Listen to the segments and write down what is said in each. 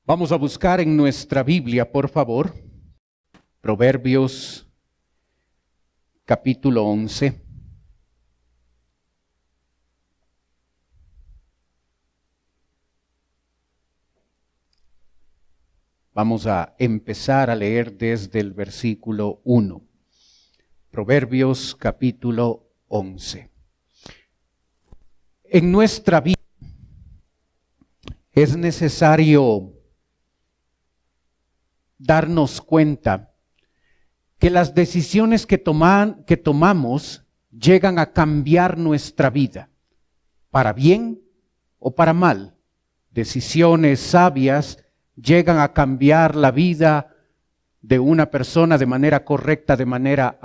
Vamos a buscar en nuestra Biblia, por favor, Proverbios capítulo 11. Vamos a empezar a leer desde el versículo 1. Proverbios capítulo 11. En nuestra vida es necesario darnos cuenta que las decisiones que tomamos llegan a cambiar nuestra vida, para bien o para mal. Decisiones sabias llegan a cambiar la vida de una persona de manera correcta, de manera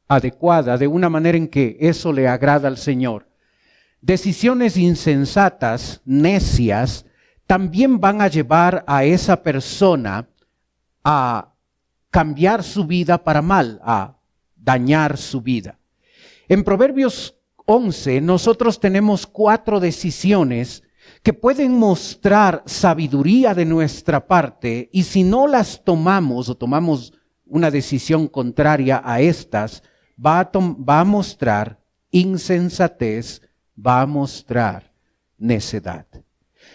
adecuada, de una manera en que eso le agrada al Señor. Decisiones insensatas, necias, también van a llevar a esa persona a cambiar su vida para mal, a dañar su vida. En Proverbios 11 nosotros tenemos 4 decisiones que pueden mostrar sabiduría de nuestra parte, y si no las tomamos o tomamos una decisión contraria a estas, va a mostrar insensatez, va a mostrar necedad.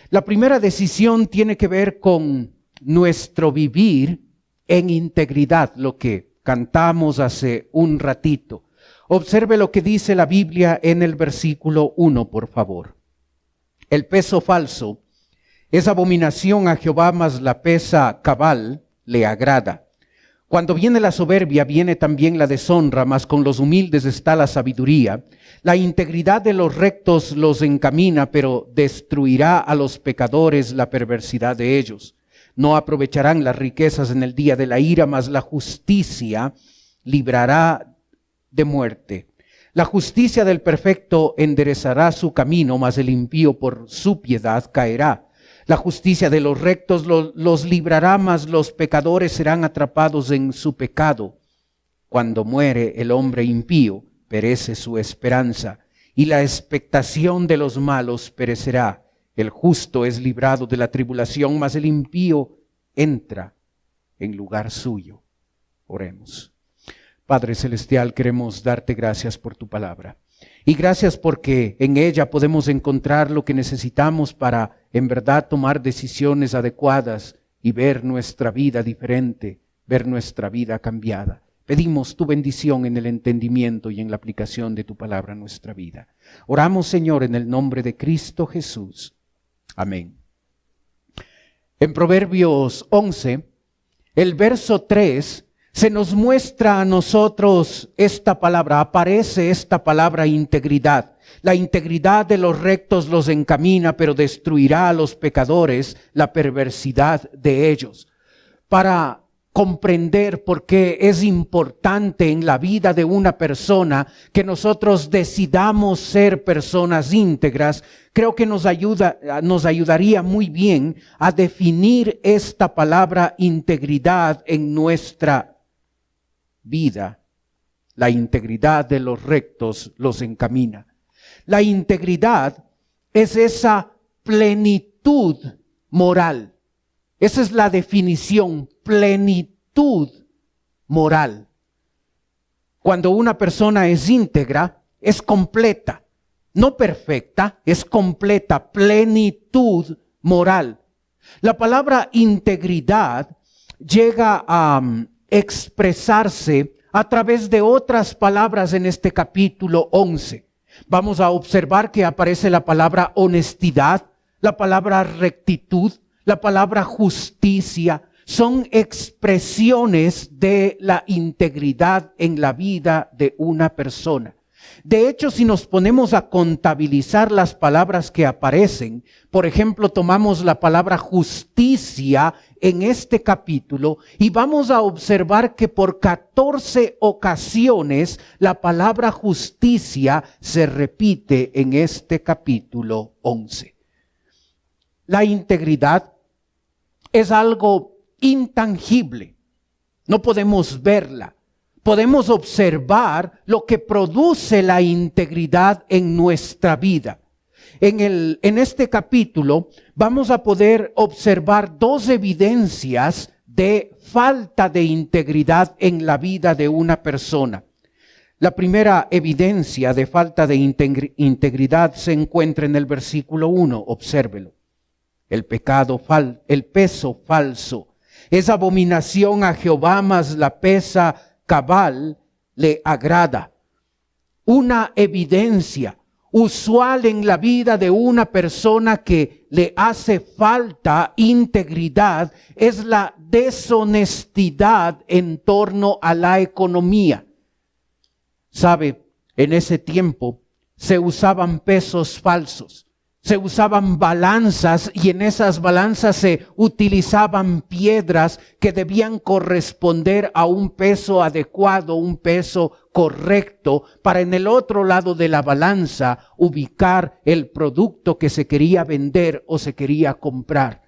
La primera decisión tiene que ver con nuestro vivir en integridad, lo que cantamos hace un ratito. Observe lo que dice la Biblia en el versículo 1, por favor. El peso falso es abominación a Jehová, mas la pesa cabal le agrada. Cuando viene la soberbia, viene también la deshonra, mas con los humildes está la sabiduría. La integridad de los rectos los encamina, pero destruirá a los pecadores la perversidad de ellos. No aprovecharán las riquezas en el día de la ira, mas la justicia librará de muerte. La justicia del perfecto enderezará su camino, mas el impío por su piedad caerá. La justicia de los rectos los librará, mas los pecadores serán atrapados en su pecado. Cuando muere el hombre impío, perece su esperanza, y la expectación de los malos perecerá. El justo es librado de la tribulación, mas el impío entra en lugar suyo. Oremos. Padre Celestial, queremos darte gracias por tu palabra. Y gracias porque en ella podemos encontrar lo que necesitamos para en verdad tomar decisiones adecuadas y ver nuestra vida diferente, ver nuestra vida cambiada. Pedimos tu bendición en el entendimiento y en la aplicación de tu palabra a nuestra vida. Oramos, Señor, en el nombre de Cristo Jesús. Amén. En Proverbios 11, el verso 3, se nos muestra a nosotros esta palabra, aparece esta palabra integridad. La integridad de los rectos los encamina, pero destruirá a los pecadores la perversidad de ellos. Para comprender por qué es importante en la vida de una persona que nosotros decidamos ser personas íntegras, creo que nos ayudaría muy bien a definir esta palabra integridad en nuestra vida. La integridad de los rectos los encamina. La integridad es esa plenitud moral. Esa es la definición, plenitud moral. Cuando una persona es íntegra, es completa, no perfecta, es completa, plenitud moral. La palabra integridad llega a expresarse a través de otras palabras en este capítulo 11. Vamos a observar que aparece la palabra honestidad, la palabra rectitud, la palabra justicia. Son expresiones de la integridad en la vida de una persona. De hecho, si nos ponemos a contabilizar las palabras que aparecen, por ejemplo, tomamos la palabra justicia en este capítulo y vamos a observar que por 14 ocasiones la palabra justicia se repite en este capítulo 11. La integridad es algo intangible, no podemos verla. Podemos observar lo que produce la integridad en nuestra vida. En este capítulo vamos a poder observar dos evidencias de falta de integridad en la vida de una persona. La primera evidencia de falta de integridad se encuentra en el versículo 1, obsérvelo. El peso falso es abominación a Jehová, mas la pesa cabal le agrada. Una evidencia usual en la vida de una persona que le hace falta integridad es la deshonestidad en torno a la economía. Sabe, en ese tiempo se usaban pesos falsos, se usaban balanzas y en esas balanzas se utilizaban piedras que debían corresponder a un peso adecuado, un peso correcto, para en el otro lado de la balanza ubicar el producto que se quería vender o se quería comprar.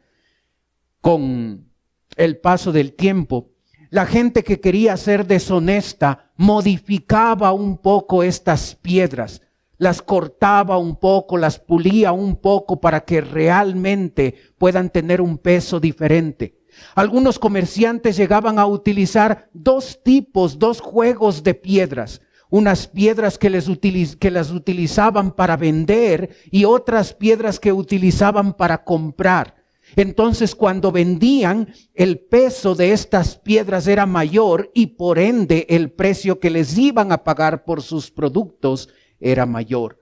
Con el paso del tiempo, la gente que quería ser deshonesta modificaba un poco estas piedras, las cortaba un poco, las pulía un poco para que realmente puedan tener un peso diferente. Algunos comerciantes llegaban a utilizar dos juegos de piedras. Unas piedras que las utilizaban para vender y otras piedras que utilizaban para comprar. Entonces, cuando vendían, el peso de estas piedras era mayor y por ende el precio que les iban a pagar por sus productos era mayor.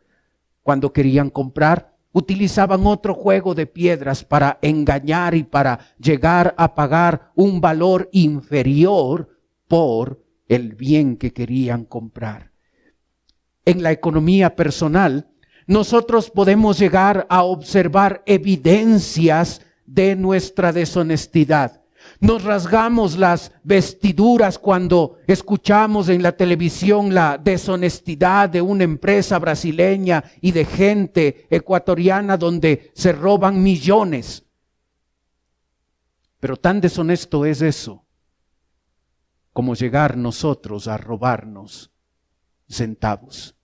Cuando querían comprar, utilizaban otro juego de piedras para engañar y para llegar a pagar un valor inferior por el bien que querían comprar. En la economía personal, nosotros podemos llegar a observar evidencias de nuestra deshonestidad. Nos rasgamos las vestiduras cuando escuchamos en la televisión la deshonestidad de una empresa brasileña y de gente ecuatoriana donde se roban millones. Pero tan deshonesto es eso como llegar nosotros a robarnos centavos.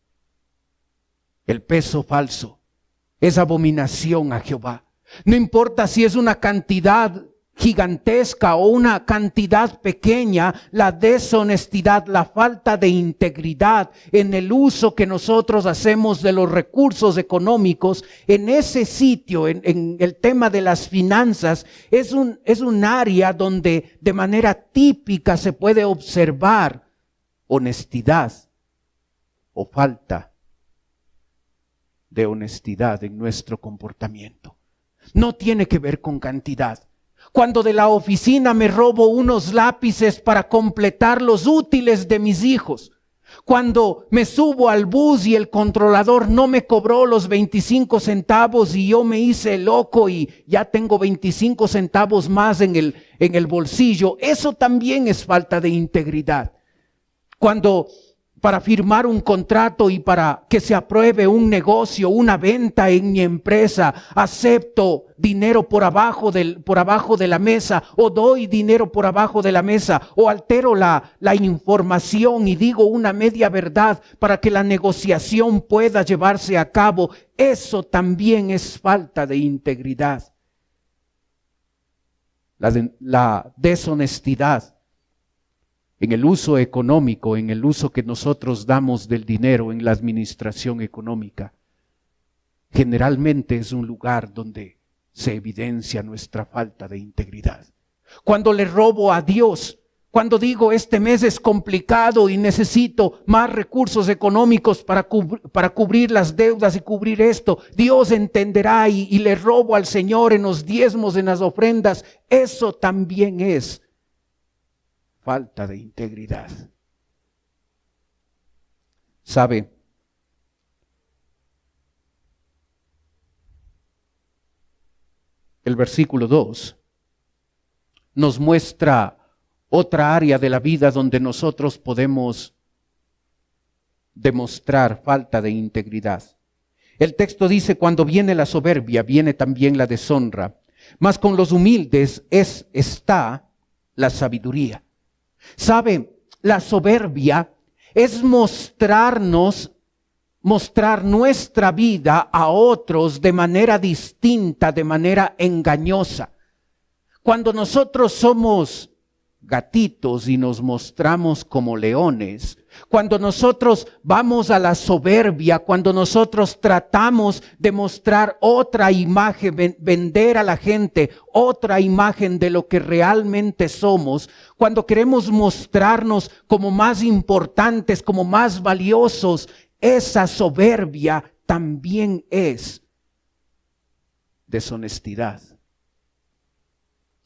El peso falso es abominación a Jehová. No importa si es una cantidad gigantesca o una cantidad pequeña, la deshonestidad, la falta de integridad en el uso que nosotros hacemos de los recursos económicos, en ese sitio, en el tema de las finanzas, es un área donde de manera típica se puede observar honestidad o falta de honestidad en nuestro comportamiento. No tiene que ver con cantidad. Cuando de la oficina me robo unos lápices para completar los útiles de mis hijos. Cuando me subo al bus y el controlador no me cobró los 25 centavos y yo me hice loco y ya tengo 25 centavos más en el bolsillo. Eso también es falta de integridad. Cuando para firmar un contrato y para que se apruebe un negocio, una venta en mi empresa, acepto dinero por abajo de la mesa, o doy dinero por abajo de la mesa, o altero la información y digo una media verdad para que la negociación pueda llevarse a cabo. Eso también es falta de integridad. La deshonestidad en el uso económico, en el uso que nosotros damos del dinero en la administración económica, generalmente es un lugar donde se evidencia nuestra falta de integridad. Cuando le robo a Dios, cuando digo este mes es complicado y necesito más recursos económicos para cubrir las deudas y cubrir esto, Dios entenderá y le robo al Señor en los diezmos, en las ofrendas, eso también es falta de integridad. ¿Sabe? El versículo 2 nos muestra otra área de la vida donde nosotros podemos demostrar falta de integridad. El texto dice: cuando viene la soberbia, viene también la deshonra, mas con los humildes está la sabiduría. ¿Sabe? La soberbia es mostrarnos mostrar nuestra vida a otros de manera distinta, de manera engañosa. Cuando nosotros somos gatitos y nos mostramos como leones, cuando nosotros vamos a la soberbia, cuando nosotros tratamos de mostrar otra imagen, vender a la gente otra imagen de lo que realmente somos, cuando queremos mostrarnos como más importantes, como más valiosos, esa soberbia también es deshonestidad.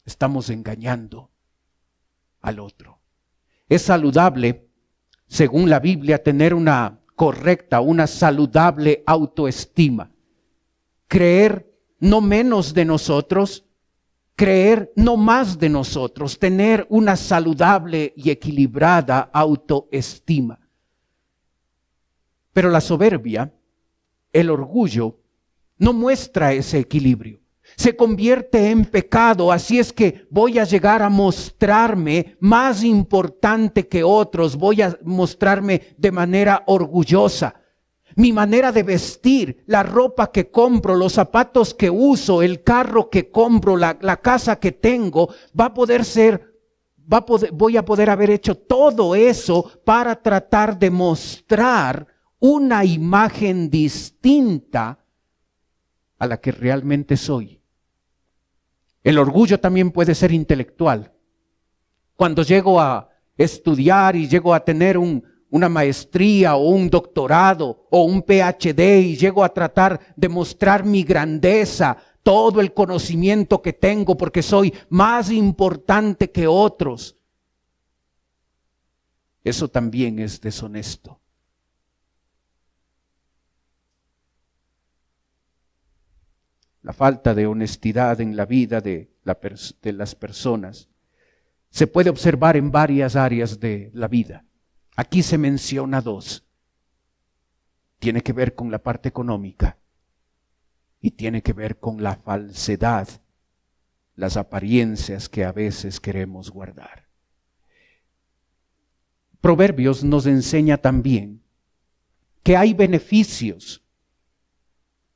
Estamos engañando al otro. Es saludable, según la Biblia, tener una correcta, una saludable autoestima. Creer no menos de nosotros, creer no más de nosotros, tener una saludable y equilibrada autoestima. Pero la soberbia, el orgullo, no muestra ese equilibrio. Se convierte en pecado, así es que voy a llegar a mostrarme más importante que otros, voy a mostrarme de manera orgullosa. Mi manera de vestir, la ropa que compro, los zapatos que uso, el carro que compro, la casa que tengo, voy a poder haber hecho todo eso para tratar de mostrar una imagen distinta a la que realmente soy. El orgullo también puede ser intelectual. Cuando llego a estudiar y llego a tener una maestría o un doctorado o un PhD y llego a tratar de mostrar mi grandeza, todo el conocimiento que tengo porque soy más importante que otros, eso también es deshonesto. La falta de honestidad en la vida de las personas se puede observar en varias áreas de la vida. Aquí se menciona dos. Tiene que ver con la parte económica y tiene que ver con la falsedad, las apariencias que a veces queremos guardar. Proverbios nos enseña también que hay beneficios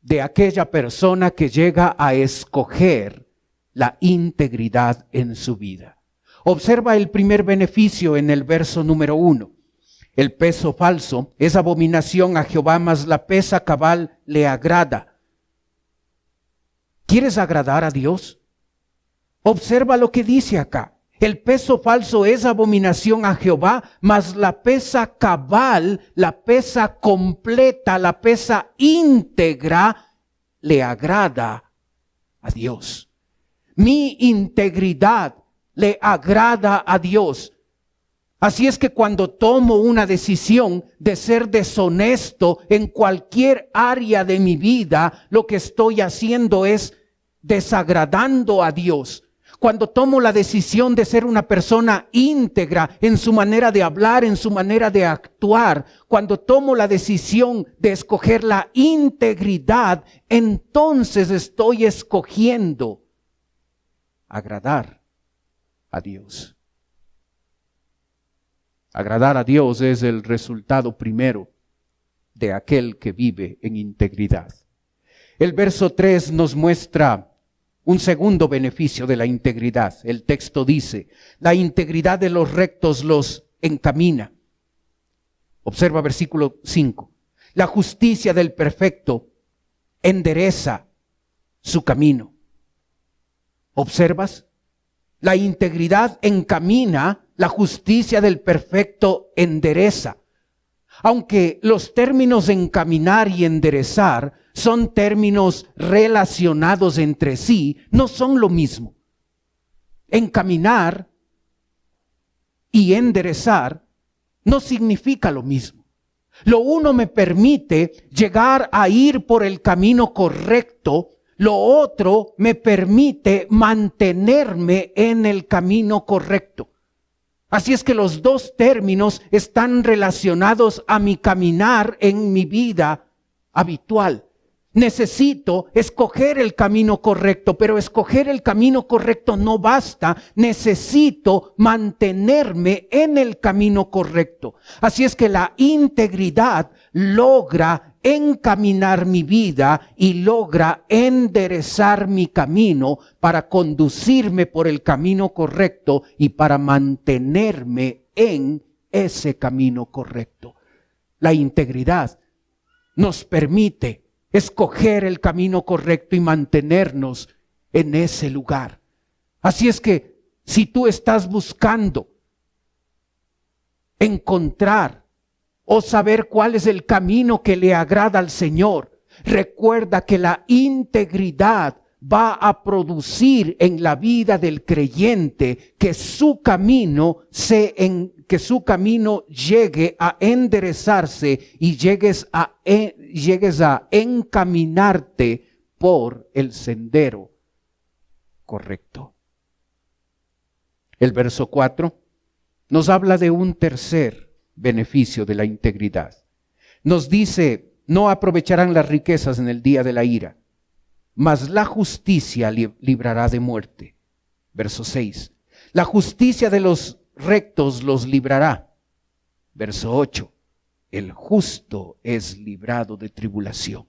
de aquella persona que llega a escoger la integridad en su vida. Observa el primer beneficio en el verso número 1. El peso falso es abominación a Jehová, mas la pesa cabal le agrada. ¿Quieres agradar a Dios? Observa lo que dice acá. El peso falso es abominación a Jehová, mas la pesa cabal, la pesa completa, la pesa íntegra, le agrada a Dios. Mi integridad le agrada a Dios. Así es que cuando tomo una decisión de ser deshonesto en cualquier área de mi vida, lo que estoy haciendo es desagradando a Dios. Cuando tomo la decisión de ser una persona íntegra en su manera de hablar, en su manera de actuar, cuando tomo la decisión de escoger la integridad, entonces estoy escogiendo agradar a Dios. Agradar a Dios es el resultado primero de aquel que vive en integridad. El verso 3 nos muestra un segundo beneficio de la integridad. El texto dice, la integridad de los rectos los encamina. Observa versículo 5. La justicia del perfecto endereza su camino. ¿Observas? La integridad encamina, la justicia del perfecto endereza. Aunque los términos encaminar y enderezar son términos relacionados entre sí, no son lo mismo. Encaminar y enderezar no significa lo mismo. Lo uno me permite llegar a ir por el camino correcto, lo otro me permite mantenerme en el camino correcto. Así es que los dos términos están relacionados a mi caminar en mi vida habitual. Necesito escoger el camino correcto, pero escoger el camino correcto no basta. Necesito mantenerme en el camino correcto. Así es que la integridad logra encaminar mi vida y logra enderezar mi camino para conducirme por el camino correcto y para mantenerme en ese camino correcto. La integridad nos permite escoger el camino correcto y mantenernos en ese lugar. Así es que si tú estás buscando encontrar o saber cuál es el camino que le agrada al Señor, recuerda que la integridad va a producir en la vida del creyente que su camino llegue a enderezarse y llegues a encaminarte por el sendero correcto. El verso 4 nos habla de un tercer beneficio de la integridad. Nos dice, no aprovecharán las riquezas en el día de la ira, mas la justicia librará de muerte. Verso 6. La justicia de los rectos los librará. Verso 8. El justo es librado de tribulación.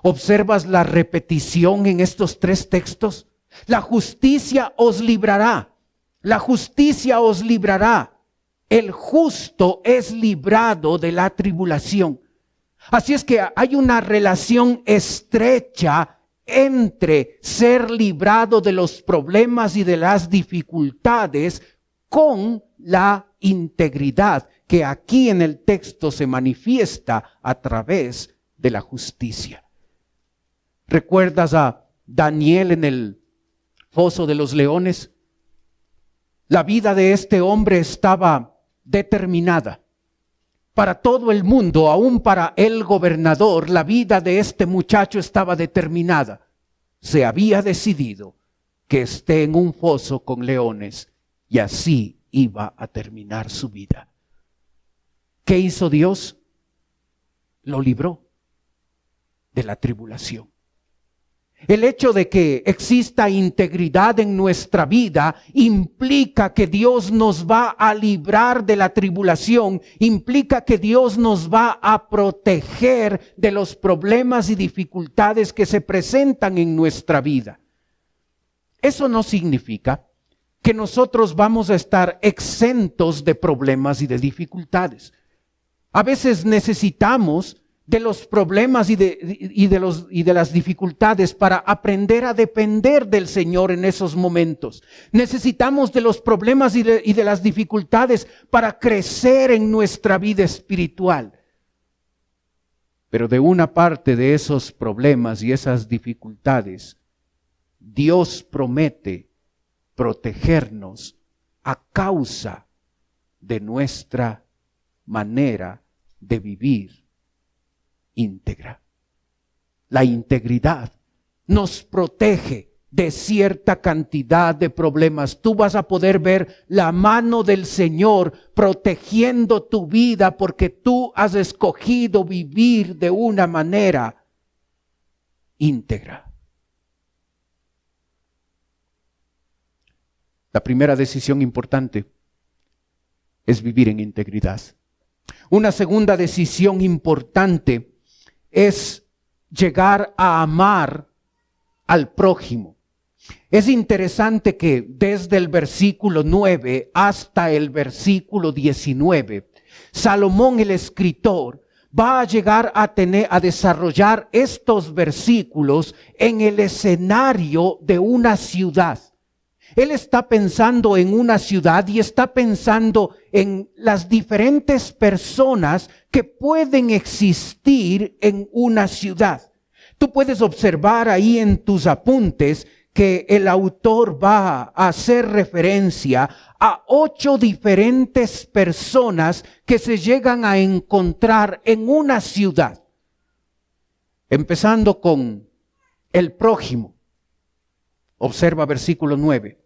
¿Observas la repetición en estos tres textos? La justicia os librará. La justicia os librará. El justo es librado de la tribulación. Así es que hay una relación estrecha entre ser librado de los problemas y de las dificultades con la integridad que aquí en el texto se manifiesta a través de la justicia. ¿Recuerdas a Daniel en el foso de los leones? La vida de este hombre estaba determinada. Para todo el mundo, aún para el gobernador, la vida de este muchacho estaba determinada. Se había decidido que esté en un foso con leones y así iba a terminar su vida. ¿Qué hizo Dios? Lo libró de la tribulación. El hecho de que exista integridad en nuestra vida implica que Dios nos va a librar de la tribulación, implica que Dios nos va a proteger de los problemas y dificultades que se presentan en nuestra vida. Eso no significa que nosotros vamos a estar exentos de problemas y de dificultades. A veces necesitamos de los problemas y de las dificultades para aprender a depender del Señor en esos momentos. Necesitamos de los problemas y de las dificultades para crecer en nuestra vida espiritual. Pero de una parte de esos problemas y esas dificultades, Dios promete protegernos a causa de nuestra manera de vivir íntegra. La integridad nos protege de cierta cantidad de problemas. Tú vas a poder ver la mano del Señor protegiendo tu vida porque tú has escogido vivir de una manera íntegra. La primera decisión importante es vivir en integridad. Una segunda decisión importante es llegar a amar al prójimo. Es interesante que desde el versículo 9 hasta el versículo 19, Salomón el escritor va a llegar a desarrollar estos versículos en el escenario de una ciudad. Él está pensando en una ciudad y está pensando en las diferentes personas que pueden existir en una ciudad. Tú puedes observar ahí en tus apuntes que el autor va a hacer referencia a 8 diferentes personas que se llegan a encontrar en una ciudad. Empezando con el prójimo. Observa versículo 9.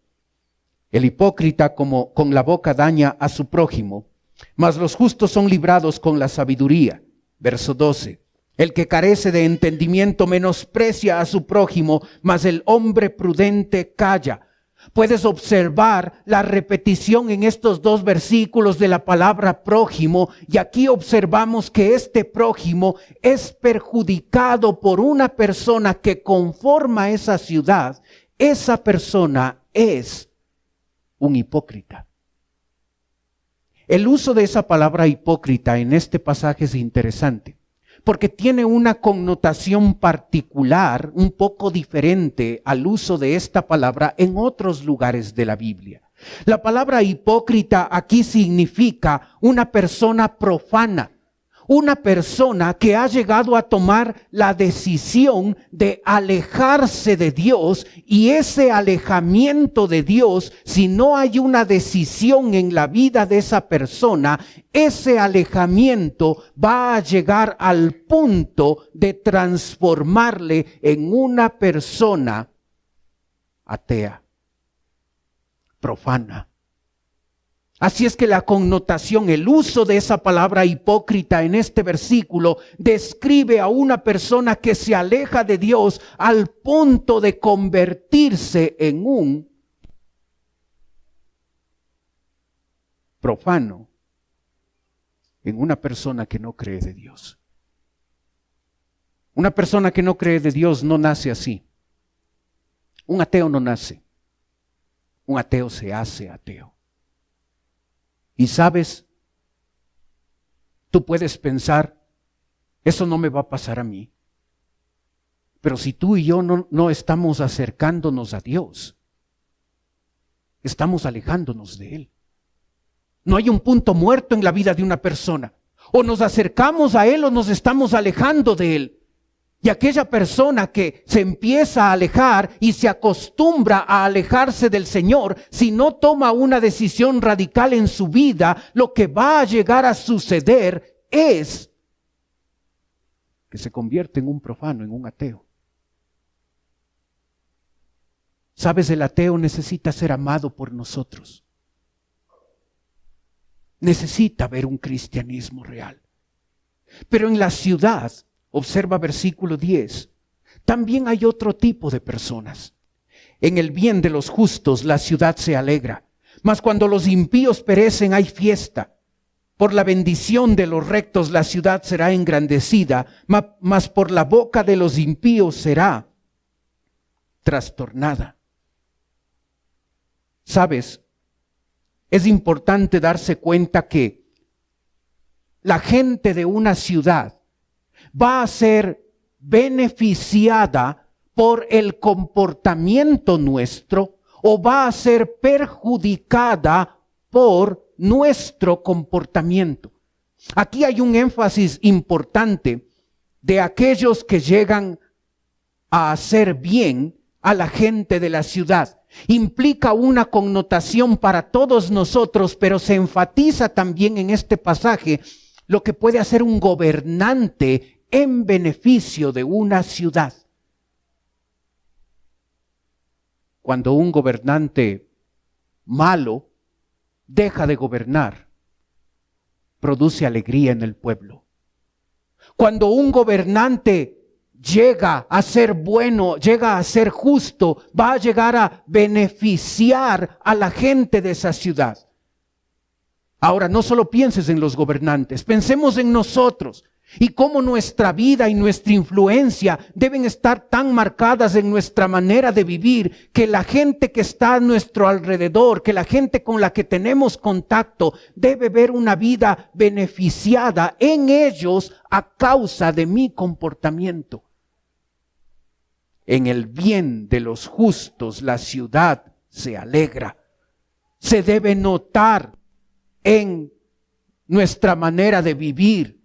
El hipócrita como con la boca daña a su prójimo, mas los justos son librados con la sabiduría. Verso 12. El que carece de entendimiento menosprecia a su prójimo, mas el hombre prudente calla. Puedes observar la repetición en estos dos versículos de la palabra prójimo, y aquí observamos que este prójimo es perjudicado por una persona que conforma esa ciudad. Esa persona es un hipócrita. El uso de esa palabra hipócrita en este pasaje es interesante, porque tiene una connotación particular, un poco diferente al uso de esta palabra en otros lugares de la Biblia. La palabra hipócrita aquí significa una persona profana, una persona que ha llegado a tomar la decisión de alejarse de Dios, y ese alejamiento de Dios, si no hay una decisión en la vida de esa persona, ese alejamiento va a llegar al punto de transformarle en una persona atea, profana. Así es que la connotación, el uso de esa palabra hipócrita en este versículo describe a una persona que se aleja de Dios al punto de convertirse en un profano, en una persona que no cree de Dios. Una persona que no cree de Dios no nace así. Un ateo no nace. Un ateo se hace ateo. Y sabes, tú puedes pensar, eso no me va a pasar a mí. Pero si tú y yo no estamos acercándonos a Dios, estamos alejándonos de Él. No hay un punto muerto en la vida de una persona. O nos acercamos a Él o nos estamos alejando de Él. Y aquella persona que se empieza a alejar y se acostumbra a alejarse del Señor, si no toma una decisión radical en su vida, lo que va a llegar a suceder es que se convierte en un profano, en un ateo. ¿Sabes? El ateo necesita ser amado por nosotros. Necesita ver un cristianismo real. Pero en la ciudad, observa versículo 10, también hay otro tipo de personas. En el bien de los justos la ciudad se alegra, mas cuando los impíos perecen hay fiesta. Por la bendición de los rectos la ciudad será engrandecida, mas por la boca de los impíos será trastornada. ¿Sabes? Es importante darse cuenta que la gente de una ciudad va a ser beneficiada por el comportamiento nuestro o va a ser perjudicada por nuestro comportamiento. Aquí hay un énfasis importante de aquellos que llegan a hacer bien a la gente de la ciudad. Implica una connotación para todos nosotros, pero se enfatiza también en este pasaje lo que puede hacer un gobernante en beneficio de una ciudad. Cuando un gobernante malo deja de gobernar, produce alegría en el pueblo. Cuando un gobernante llega a ser bueno, llega a ser justo, va a llegar a beneficiar a la gente de esa ciudad. Ahora, no solo pienses en los gobernantes, pensemos en nosotros. Y cómo nuestra vida y nuestra influencia deben estar tan marcadas en nuestra manera de vivir, que la gente que está a nuestro alrededor, que la gente con la que tenemos contacto, debe ver una vida beneficiada en ellos a causa de mi comportamiento. En el bien de los justos la ciudad se alegra. Se debe notar en nuestra manera de vivir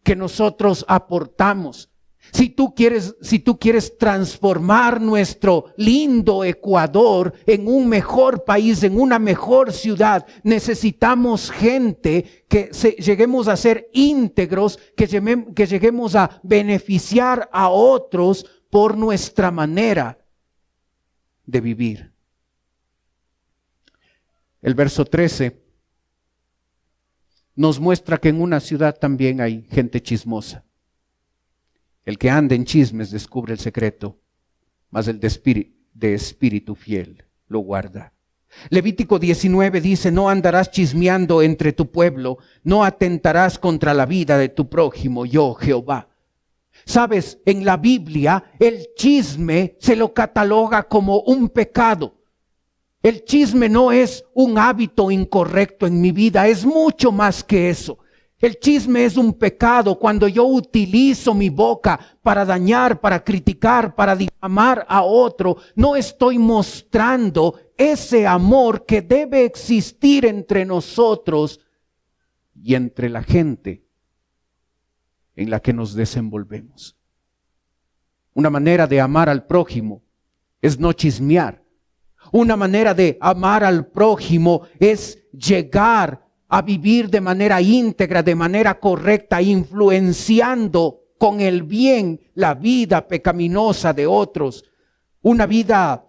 que nosotros aportamos. Si tú quieres transformar nuestro lindo Ecuador en un mejor país, en una mejor ciudad, necesitamos gente que lleguemos a ser íntegros, que lleguemos a beneficiar a otros por nuestra manera de vivir. El verso 13 nos muestra que en una ciudad también hay gente chismosa. El que anda en chismes descubre el secreto, mas el de espíritu fiel lo guarda. Levítico 19 dice, no andarás chismeando entre tu pueblo, no atentarás contra la vida de tu prójimo, yo Jehová. Sabes, en la Biblia el chisme se lo cataloga como un pecado. El chisme no es un hábito incorrecto en mi vida, es mucho más que eso. El chisme es un pecado cuando yo utilizo mi boca para dañar, para criticar, para difamar a otro. No estoy mostrando ese amor que debe existir entre nosotros y entre la gente en la que nos desenvolvemos. Una manera de amar al prójimo es no chismear. Una manera de amar al prójimo es llegar a vivir de manera íntegra, de manera correcta, influenciando con el bien la vida pecaminosa de otros. Una vida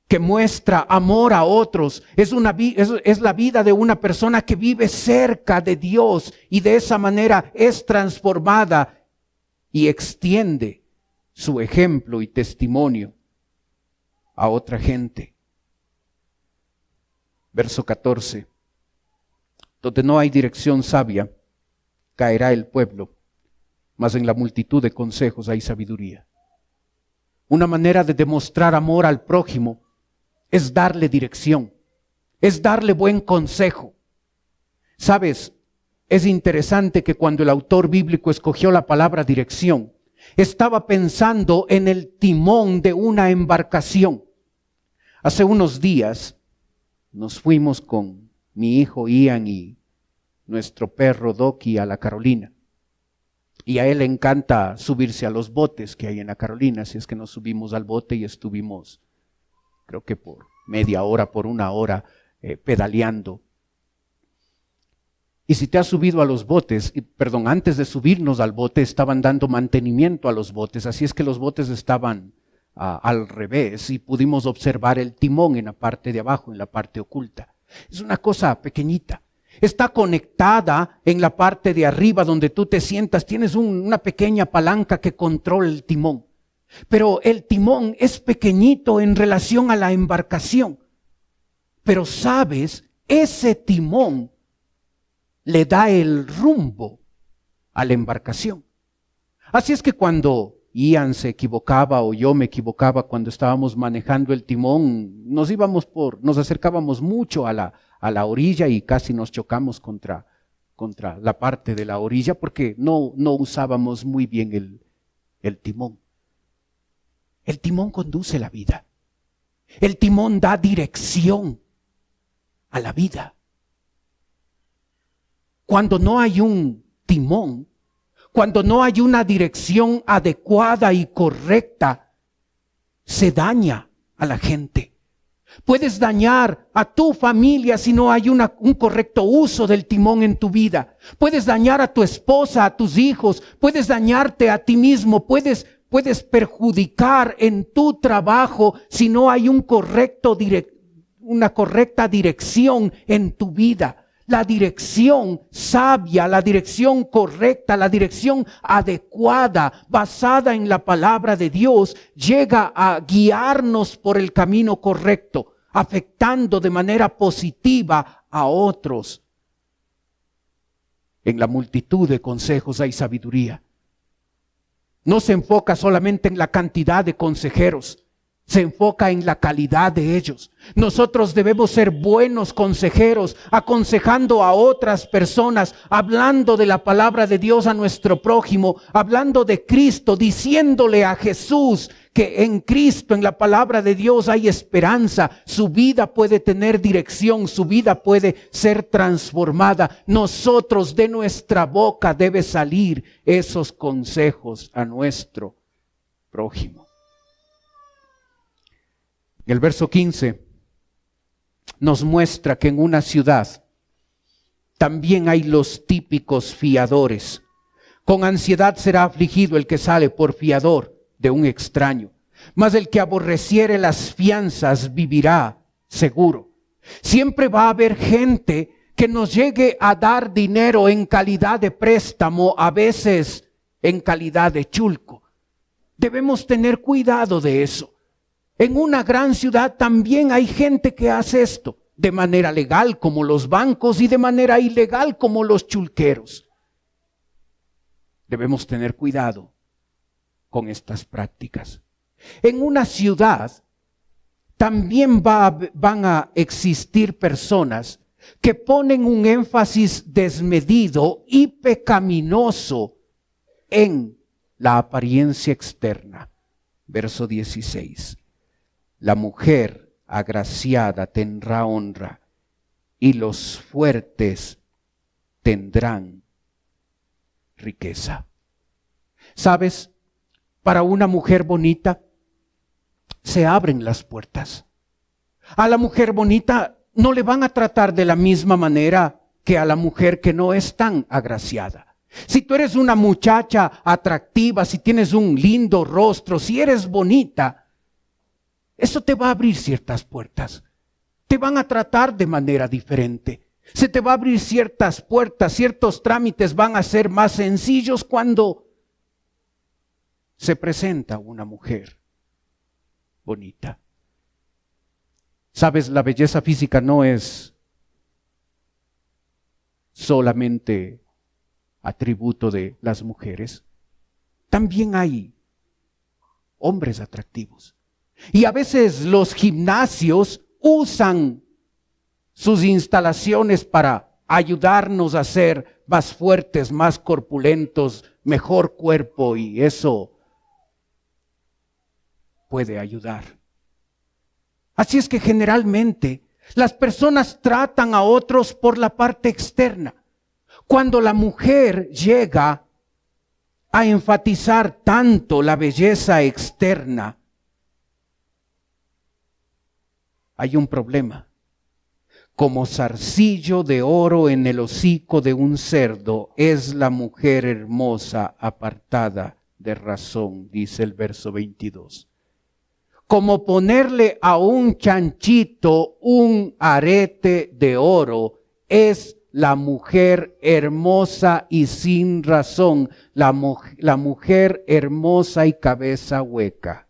que muestra amor a otros. Es la vida de una persona que vive cerca de Dios y de esa manera es transformada y extiende su ejemplo y testimonio a otra gente. Verso 14. Donde no hay dirección sabia, caerá el pueblo, mas en la multitud de consejos hay sabiduría. Una manera de demostrar amor al prójimo es darle dirección, es darle buen consejo. Sabes, es interesante que cuando el autor bíblico escogió la palabra dirección, estaba pensando en el timón de una embarcación. Hace unos días nos fuimos con mi hijo Ian y nuestro perro Doki a la Carolina. Y a él le encanta subirse a los botes que hay en la Carolina, así es que nos subimos al bote y estuvimos, creo que por media hora, por una hora, pedaleando. Y si te has subido a los botes, antes de subirnos al bote estaban dando mantenimiento a los botes, así es que los botes estaban al revés y pudimos observar el timón en la parte de abajo, en la parte oculta. Es una cosa pequeñita. Está conectada en la parte de arriba donde tú te sientas. Tienes una pequeña palanca que controla el timón. Pero el timón es pequeñito en relación a la embarcación. Pero sabes, ese timón le da el rumbo a la embarcación. Así es que cuando Ian se equivocaba o yo me equivocaba cuando estábamos manejando el timón, nos acercábamos mucho a la orilla y casi nos chocamos contra la parte de la orilla porque no usábamos muy bien el timón. El timón conduce la vida. El timón da dirección a la vida. Cuando no hay un timón, cuando no hay una dirección adecuada y correcta, se daña a la gente. Puedes dañar a tu familia si no hay un correcto uso del timón en tu vida. Puedes dañar a tu esposa, a tus hijos, puedes dañarte a ti mismo, puedes perjudicar en tu trabajo si no hay una correcta dirección en tu vida. La dirección sabia, la dirección correcta, la dirección adecuada, basada en la palabra de Dios, llega a guiarnos por el camino correcto, afectando de manera positiva a otros. En la multitud de consejos hay sabiduría. No se enfoca solamente en la cantidad de consejeros, se enfoca en la calidad de ellos. Nosotros debemos ser buenos consejeros, aconsejando a otras personas, hablando de la palabra de Dios a nuestro prójimo, hablando de Cristo, diciéndole a Jesús que en Cristo, en la palabra de Dios hay esperanza. Su vida puede tener dirección, su vida puede ser transformada. Nosotros, de nuestra boca debe salir esos consejos a nuestro prójimo. El verso 15 nos muestra que en una ciudad también hay los típicos fiadores. Con ansiedad será afligido el que sale por fiador de un extraño, mas el que aborreciere las fianzas vivirá seguro. Siempre va a haber gente que nos llegue a dar dinero en calidad de préstamo, a veces en calidad de chulco. Debemos tener cuidado de eso. En una gran ciudad también hay gente que hace esto, de manera legal como los bancos y de manera ilegal como los chulqueros. Debemos tener cuidado con estas prácticas. En una ciudad también van a existir personas que ponen un énfasis desmedido y pecaminoso en la apariencia externa. Verso 16. La mujer agraciada tendrá honra y los fuertes tendrán riqueza. ¿Sabes? Para una mujer bonita se abren las puertas. A la mujer bonita no le van a tratar de la misma manera que a la mujer que no es tan agraciada. Si tú eres una muchacha atractiva, si tienes un lindo rostro, si eres bonita, eso te va a abrir ciertas puertas. Te van a tratar de manera diferente. Se te va a abrir ciertas puertas, ciertos trámites van a ser más sencillos cuando se presenta una mujer bonita. Sabes, la belleza física no es solamente atributo de las mujeres. También hay hombres atractivos. Y a veces los gimnasios usan sus instalaciones para ayudarnos a ser más fuertes, más corpulentos, mejor cuerpo, y eso puede ayudar. Así es que generalmente las personas tratan a otros por la parte externa. Cuando la mujer llega a enfatizar tanto la belleza externa, hay un problema. Como zarcillo de oro en el hocico de un cerdo es la mujer hermosa apartada de razón, dice el verso 22. Como ponerle a un chanchito un arete de oro es la mujer hermosa y sin razón, la mujer hermosa y cabeza hueca.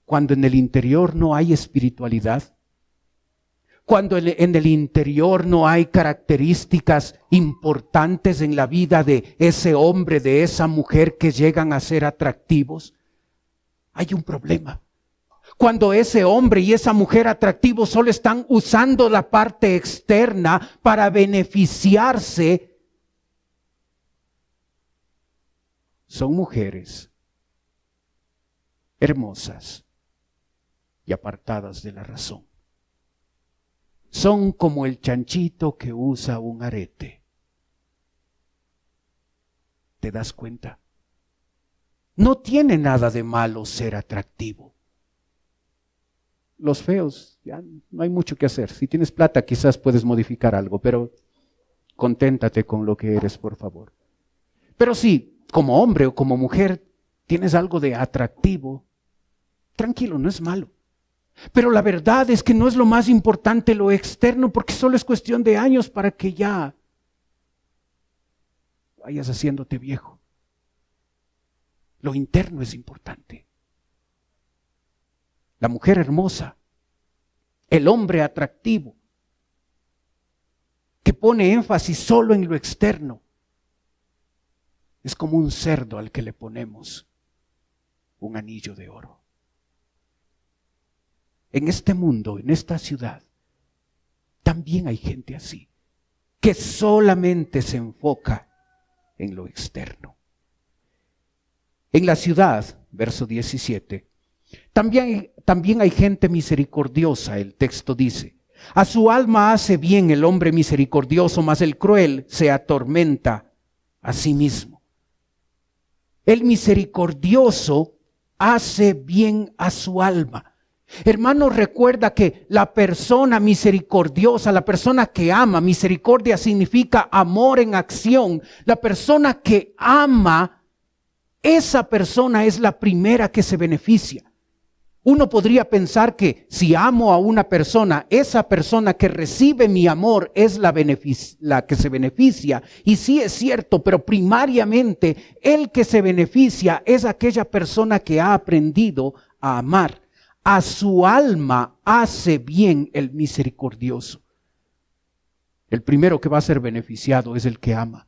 Cuando en el interior no hay espiritualidad, cuando en el interior no hay características importantes en la vida de ese hombre, de esa mujer que llegan a ser atractivos, hay un problema. Cuando ese hombre y esa mujer atractivos solo están usando la parte externa para beneficiarse, son mujeres hermosas y apartadas de la razón. Son como el chanchito que usa un arete. ¿Te das cuenta? No tiene nada de malo ser atractivo. Los feos, ya no hay mucho que hacer. Si tienes plata quizás puedes modificar algo, pero conténtate con lo que eres, por favor. Pero si como hombre o como mujer tienes algo de atractivo, tranquilo, no es malo. Pero la verdad es que no es lo más importante lo externo, porque solo es cuestión de años para que ya vayas haciéndote viejo. Lo interno es importante. La mujer hermosa, el hombre atractivo, que pone énfasis solo en lo externo, es como un cerdo al que le ponemos un anillo de oro. En este mundo, en esta ciudad, también hay gente así, que solamente se enfoca en lo externo. En la ciudad, verso 17, también hay gente misericordiosa, el texto dice. A su alma hace bien el hombre misericordioso, mas el cruel se atormenta a sí mismo. El misericordioso hace bien a su alma. Hermano, recuerda que la persona misericordiosa, la persona que ama, misericordia significa amor en acción. La persona que ama, esa persona es la primera que se beneficia. Uno podría pensar que si amo a una persona, esa persona que recibe mi amor es la que se beneficia. Y sí es cierto, pero primariamente el que se beneficia es aquella persona que ha aprendido a amar. A su alma hace bien el misericordioso. El primero que va a ser beneficiado es el que ama.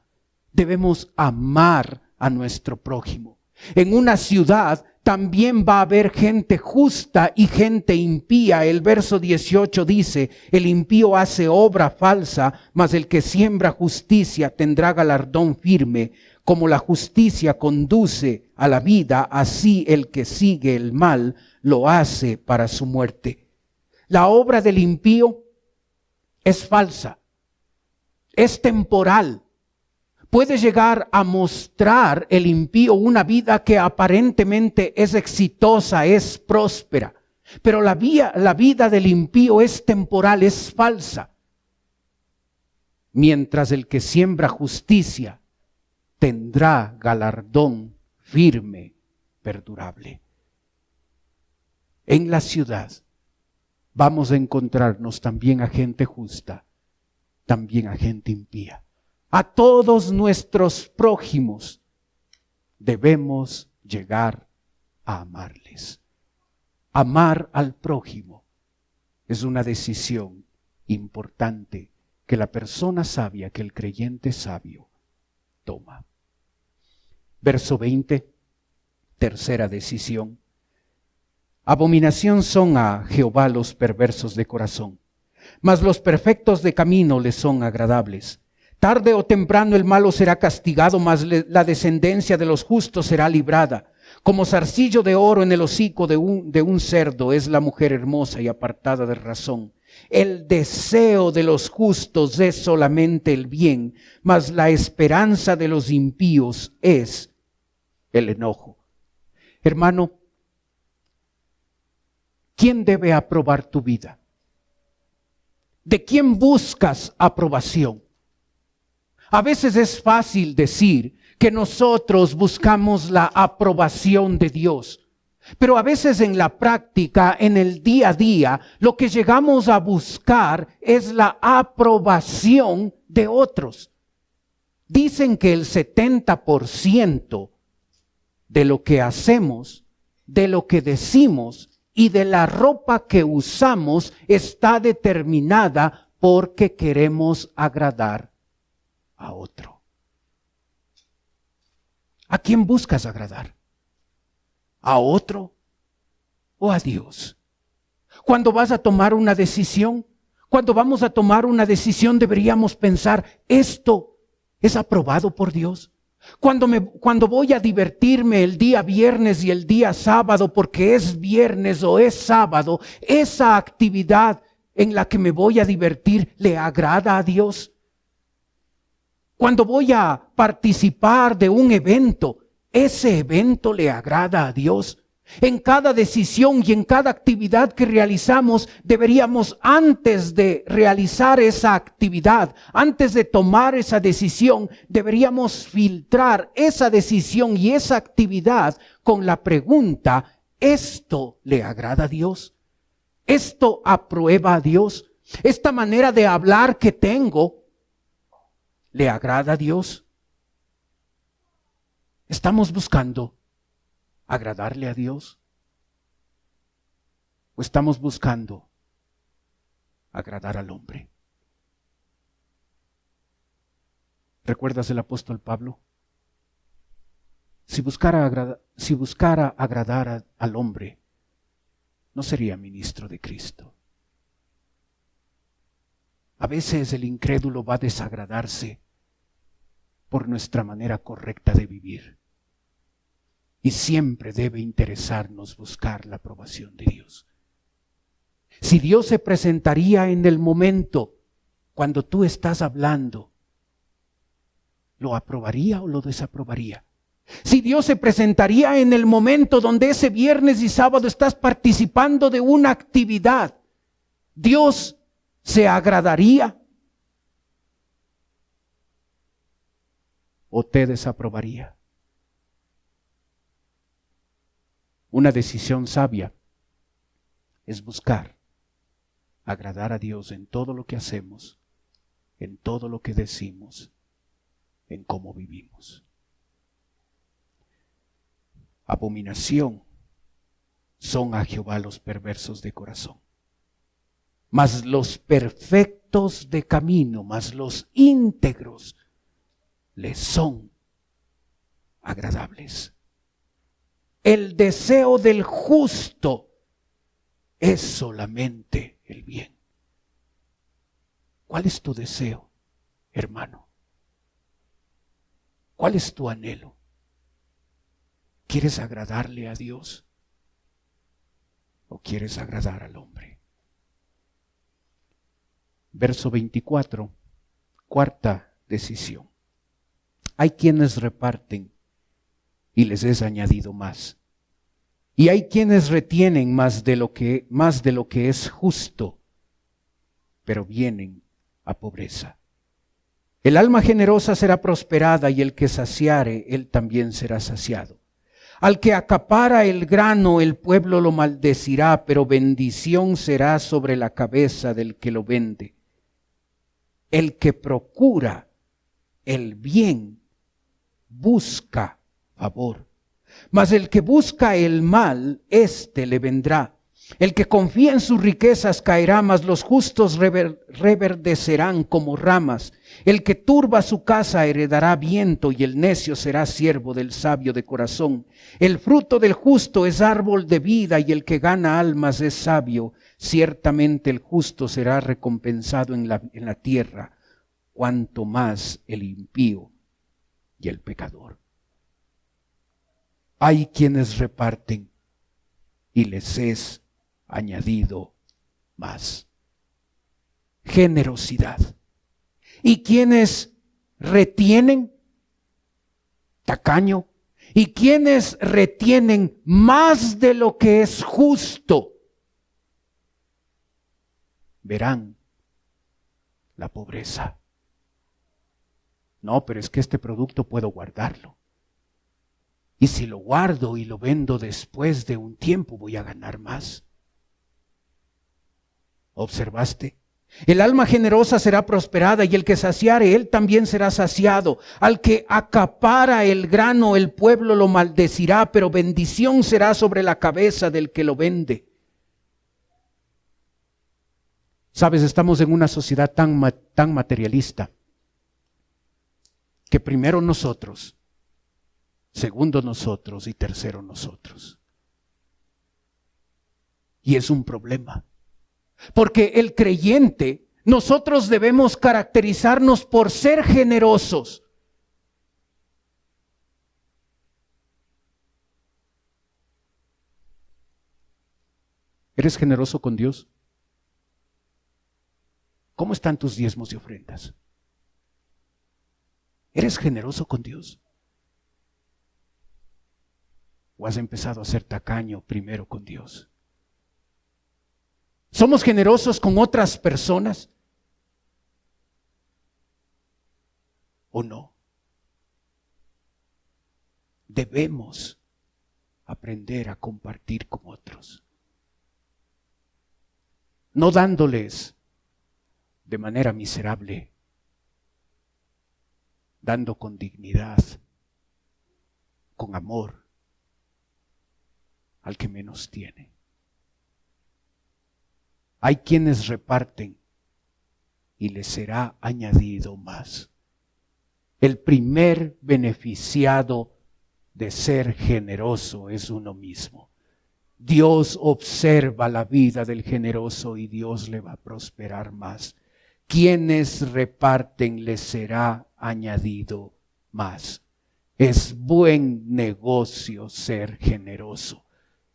Debemos amar a nuestro prójimo. En una ciudad también va a haber gente justa y gente impía. El verso 18 dice, el impío hace obra falsa, mas el que siembra justicia tendrá galardón firme. Como la justicia conduce a la vida, así el que sigue el mal lo hace para su muerte. La obra del impío es falsa, es temporal. Puede llegar a mostrar el impío una vida que aparentemente es exitosa, es próspera. Pero la vida del impío es temporal, es falsa. Mientras el que siembra justicia tendrá galardón firme, perdurable. En la ciudad vamos a encontrarnos también a gente justa, también a gente impía. A todos nuestros prójimos debemos llegar a amarles. Amar al prójimo es una decisión importante que la persona sabia, que el creyente sabio toma. Verso 20, tercera decisión. Abominación son a Jehová los perversos de corazón, mas los perfectos de camino les son agradables. Tarde o temprano el malo será castigado, mas la descendencia de los justos será librada. Como zarcillo de oro en el hocico de un cerdo es la mujer hermosa y apartada de razón. El deseo de los justos es solamente el bien, mas la esperanza de los impíos es el enojo. Hermano, ¿quién debe aprobar tu vida? ¿De quién buscas aprobación? A veces es fácil decir que nosotros buscamos la aprobación de Dios, pero a veces en la práctica, en el día a día, lo que llegamos a buscar es la aprobación de otros. Dicen que el 70% de lo que hacemos, de lo que decimos y de la ropa que usamos está determinada porque queremos agradar a otro. ¿A quién buscas agradar? ¿A otro o a Dios? Cuando vas a tomar una decisión, cuando vamos a tomar una decisión deberíamos pensar, ¿esto es aprobado por Dios? Cuando voy a divertirme el día viernes y el día sábado porque es viernes o es sábado, esa actividad en la que me voy a divertir, ¿le agrada a Dios? Cuando voy a participar de un evento, ¿ese evento le agrada a Dios? En cada decisión y en cada actividad que realizamos, deberíamos antes de realizar esa actividad, antes de tomar esa decisión, deberíamos filtrar esa decisión y esa actividad con la pregunta, ¿esto le agrada a Dios? ¿Esto aprueba a Dios? ¿Esta manera de hablar que tengo le agrada a Dios? ¿Estamos buscando agradarle a Dios? ¿O estamos buscando agradar al hombre? ¿Recuerdas el apóstol Pablo? Si buscara agradar al hombre, no sería ministro de Cristo. A veces el incrédulo va a desagradarse por nuestra manera correcta de vivir. Y siempre debe interesarnos buscar la aprobación de Dios. Si Dios se presentaría en el momento cuando tú estás hablando, ¿lo aprobaría o lo desaprobaría? Si Dios se presentaría en el momento donde ese viernes y sábado estás participando de una actividad, ¿Dios se agradaría o te desaprobaría? Una decisión sabia es buscar agradar a Dios en todo lo que hacemos, en todo lo que decimos, en cómo vivimos. Abominación son a Jehová los perversos de corazón, mas los perfectos de camino, mas los íntegros les son agradables. El deseo del justo es solamente el bien. ¿Cuál es tu deseo, hermano? ¿Cuál es tu anhelo? ¿Quieres agradarle a Dios o quieres agradar al hombre? Verso 24, cuarta decisión. Hay quienes reparten y les es añadido más. Y hay quienes retienen más de lo que es justo, pero vienen a pobreza. El alma generosa será prosperada y el que saciare, él también será saciado. Al que acapara el grano, el pueblo lo maldecirá, pero bendición será sobre la cabeza del que lo vende. El que procura el bien busca favor, mas el que busca el mal, éste le vendrá. El que confía en sus riquezas caerá, mas los justos reverdecerán como ramas. El que turba su casa heredará viento, y el necio será siervo del sabio de corazón. El fruto del justo es árbol de vida, y el que gana almas es sabio. Ciertamente el justo será recompensado en la tierra, cuanto más el impío y el pecador. Hay quienes reparten y les es añadido más. Generosidad. ¿Y quienes retienen? Tacaño. ¿Y quienes retienen más de lo que es justo? Verán la pobreza. No, pero es que este producto puedo guardarlo. Y si lo guardo y lo vendo después de un tiempo, voy a ganar más. ¿Observaste? El alma generosa será prosperada y el que saciare, él también será saciado. Al que acapara el grano, el pueblo lo maldecirá, pero bendición será sobre la cabeza del que lo vende. Sabes, estamos en una sociedad tan materialista que primero nosotros, segundo nosotros y tercero nosotros. Y es un problema. Porque el creyente, nosotros debemos caracterizarnos por ser generosos. ¿Eres generoso con Dios? ¿Cómo están tus diezmos y ofrendas? ¿Eres generoso con Dios? ¿O has empezado a ser tacaño primero con Dios? ¿Somos generosos con otras personas? ¿O no? Debemos aprender a compartir con otros. No dándoles de manera miserable, dando con dignidad, con amor al que menos tiene. Hay quienes reparten y les será añadido más. El primer beneficiado de ser generoso es uno mismo. Dios observa la vida del generoso y Dios le va a prosperar más. Quienes reparten les será añadido más. Es buen negocio ser generoso.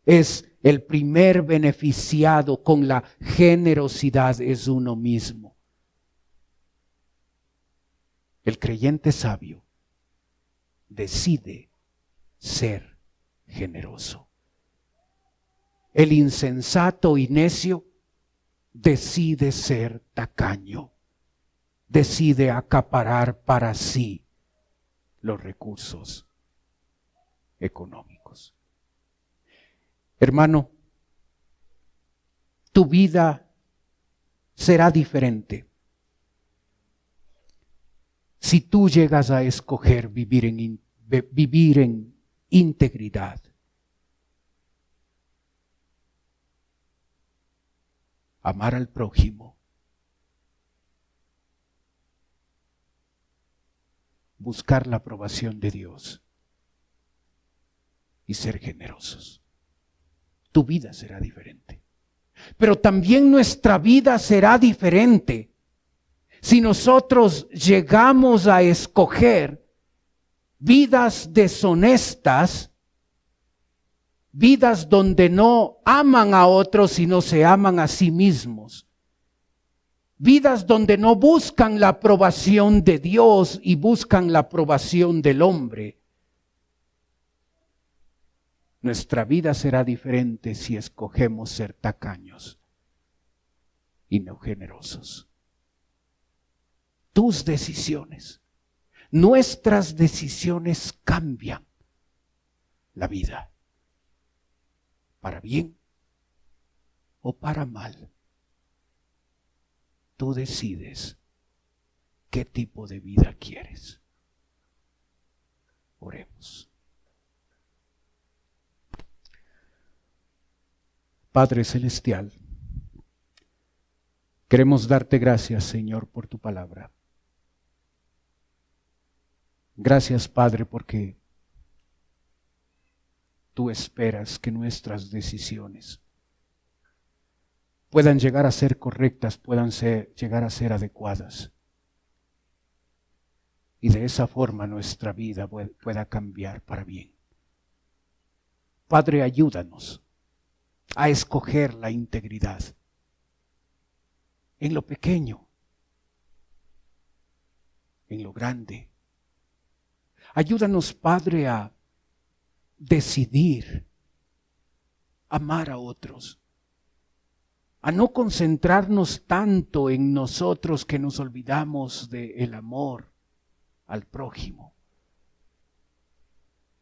Es el primer beneficiado con la generosidad es uno mismo. El creyente sabio decide ser generoso. El insensato y necio decide ser tacaño. Decide acaparar para sí los recursos económicos. Hermano, tu vida será diferente si tú llegas a escoger vivir en integridad. Amar al prójimo. Buscar la aprobación de Dios y ser generosos. Tu vida será diferente. Pero también nuestra vida será diferente si nosotros llegamos a escoger vidas deshonestas, vidas donde no aman a otros sino se aman a sí mismos. Vidas donde no buscan la aprobación de Dios y buscan la aprobación del hombre. Nuestra vida será diferente si escogemos ser tacaños y no generosos. Tus decisiones, nuestras decisiones cambian la vida, para bien o para mal. Tú decides qué tipo de vida quieres. Oremos. Padre Celestial, queremos darte gracias, Señor, por tu palabra. Gracias, Padre, porque tú esperas que nuestras decisiones puedan llegar a ser correctas, puedan llegar a ser adecuadas. Y de esa forma nuestra vida pueda cambiar para bien. Padre, ayúdanos a escoger la integridad en lo pequeño, en lo grande. Ayúdanos, Padre, a decidir amar a otros, a no concentrarnos tanto en nosotros que nos olvidamos del amor al prójimo.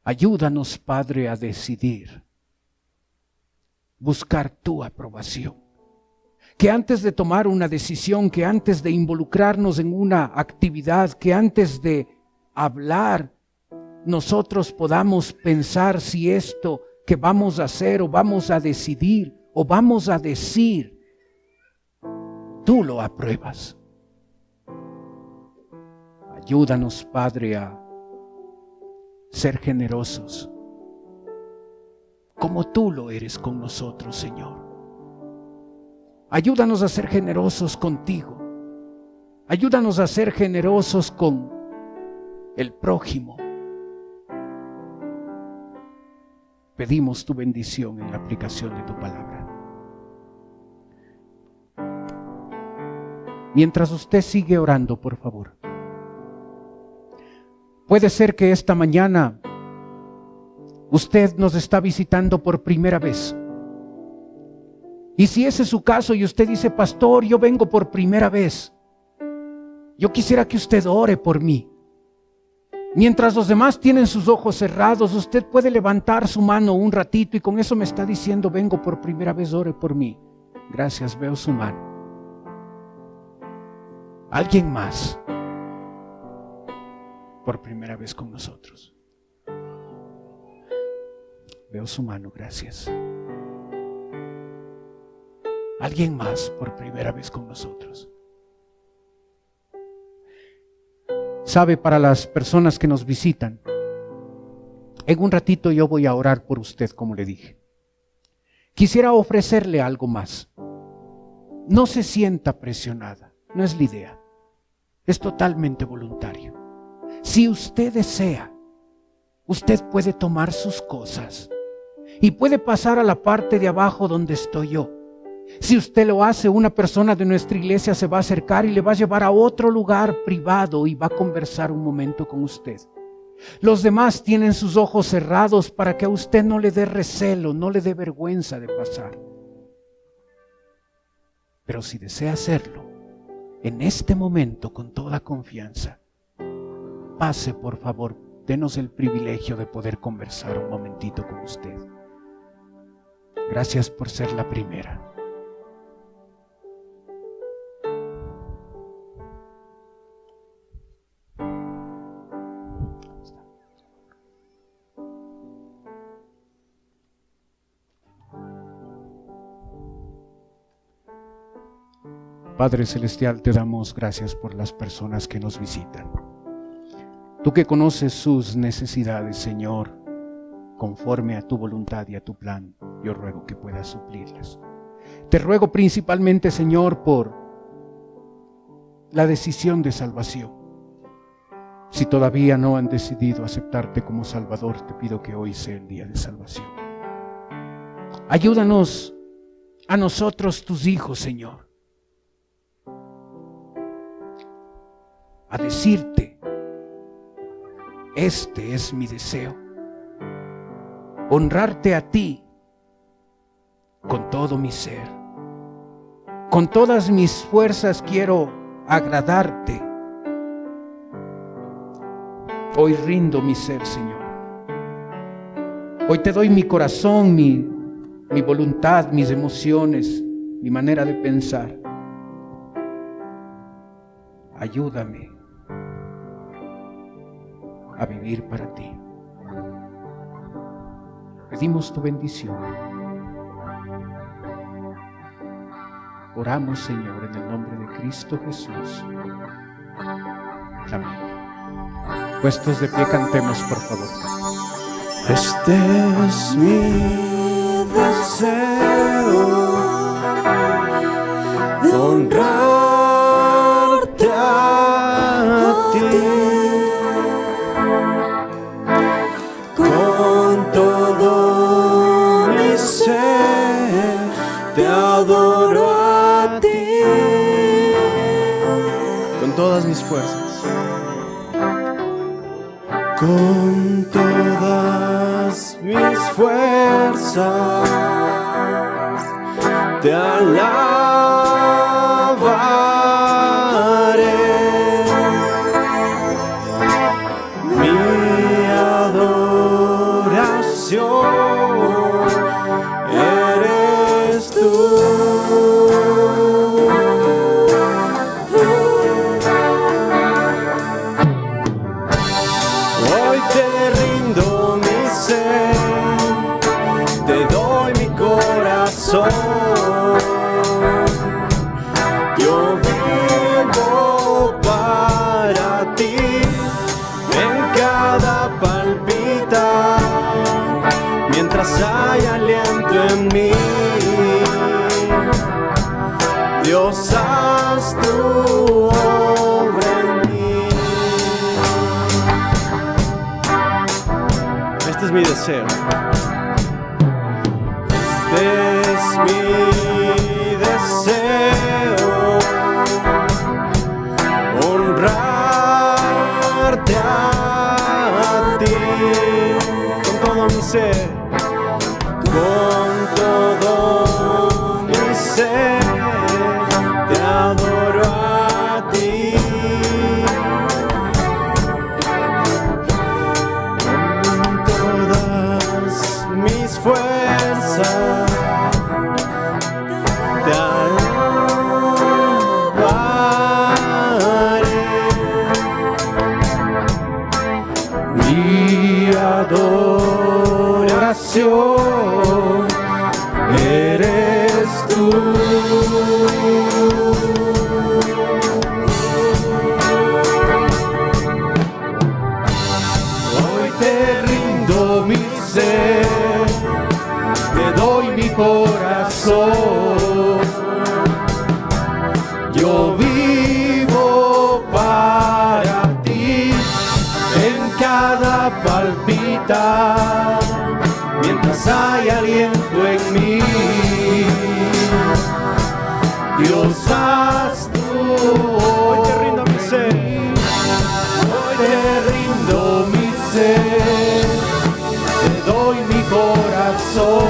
Ayúdanos, Padre, a decidir buscar tu aprobación. Que antes de tomar una decisión, que antes de involucrarnos en una actividad, que antes de hablar, nosotros podamos pensar si esto que vamos a hacer o vamos a decidir o vamos a decir, tú lo apruebas. Ayúdanos, Padre, a ser generosos, como tú lo eres con nosotros, Señor. Ayúdanos a ser generosos contigo. Ayúdanos a ser generosos con el prójimo. Pedimos tu bendición en la aplicación de tu palabra. Mientras usted sigue orando, por favor. Puede ser que esta mañana usted nos está visitando por primera vez. Y si ese es su caso y usted dice, pastor, yo vengo por primera vez, yo quisiera que usted ore por mí. Mientras los demás tienen sus ojos cerrados, usted puede levantar su mano un ratito y con eso me está diciendo, vengo por primera vez, ore por mí. Gracias, veo su mano. ¿Alguien más por primera vez con nosotros? Veo su mano, gracias. ¿Alguien más por primera vez con nosotros? Sabe, para las personas que nos visitan, en un ratito yo voy a orar por usted, como le dije. Quisiera ofrecerle algo más. No se sienta presionada, no es la idea. Es totalmente voluntario. Si usted desea, usted puede tomar sus cosas y puede pasar a la parte de abajo donde estoy yo. Si usted lo hace, una persona de nuestra iglesia se va a acercar y le va a llevar a otro lugar privado y va a conversar un momento con usted. Los demás tienen sus ojos cerrados para que a usted no le dé recelo, no le dé vergüenza de pasar. Pero si desea hacerlo, en este momento con toda confianza, pase por favor, denos el privilegio de poder conversar un momentito con usted. Gracias por ser la primera. Padre Celestial, te damos gracias por las personas que nos visitan. Tú que conoces sus necesidades, Señor, conforme a tu voluntad y a tu plan, yo ruego que puedas suplirlas. Te ruego principalmente, Señor, por la decisión de salvación. Si todavía no han decidido aceptarte como Salvador, te pido que hoy sea el día de salvación. Ayúdanos a nosotros, tus hijos, Señor, a decirte: este es mi deseo, honrarte a ti con todo mi ser. Con todas mis fuerzas quiero agradarte. Hoy rindo mi ser, Señor. Hoy te doy mi corazón, mi voluntad, mis emociones, mi manera de pensar. Ayúdame a vivir para ti. Pedimos tu bendición. Oramos, Señor, en el nombre de Cristo Jesús. Amén. Puestos de pie, cantemos, por favor. Este es mi deseo, honrarte a ti. Con todo mi ser te adoro a ti. Con todas mis fuerzas. Con todas mis fuerzas te alabaré. Mi adoración eres tú. Hoy te rindo mi ser, te doy mi corazón. Yo vivo para ti en cada palpitar, mientras hay aliento en mí. Dios, haz tu obra en mí. Este es mi deseo. Este es mi deseo, honrarte a ti con todo mi ser, con todo mi ser te adoro a ti. Mis fuerzas te alabaré. Mi adoración eres tú. Hoy te rindo mi ser, te doy mi corazón. Yo vivo para ti en cada palpitar, mientras hay aliento en mí. Dios, haz tú. Hoy te rindo mi ser, hoy te rindo mi ser, te doy mi corazón.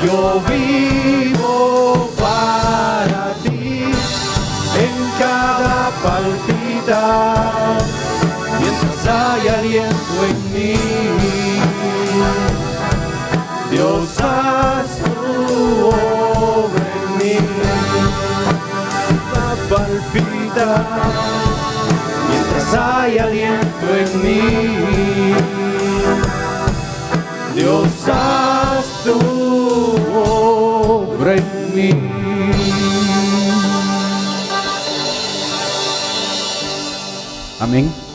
Yo vivo para ti en cada palpitar, mientras hay aliento en mí. Dios, haz tu obra en mí. Cada palpitar, mientras hay aliento en mí. Dios, haz tu obra en mí. Amén.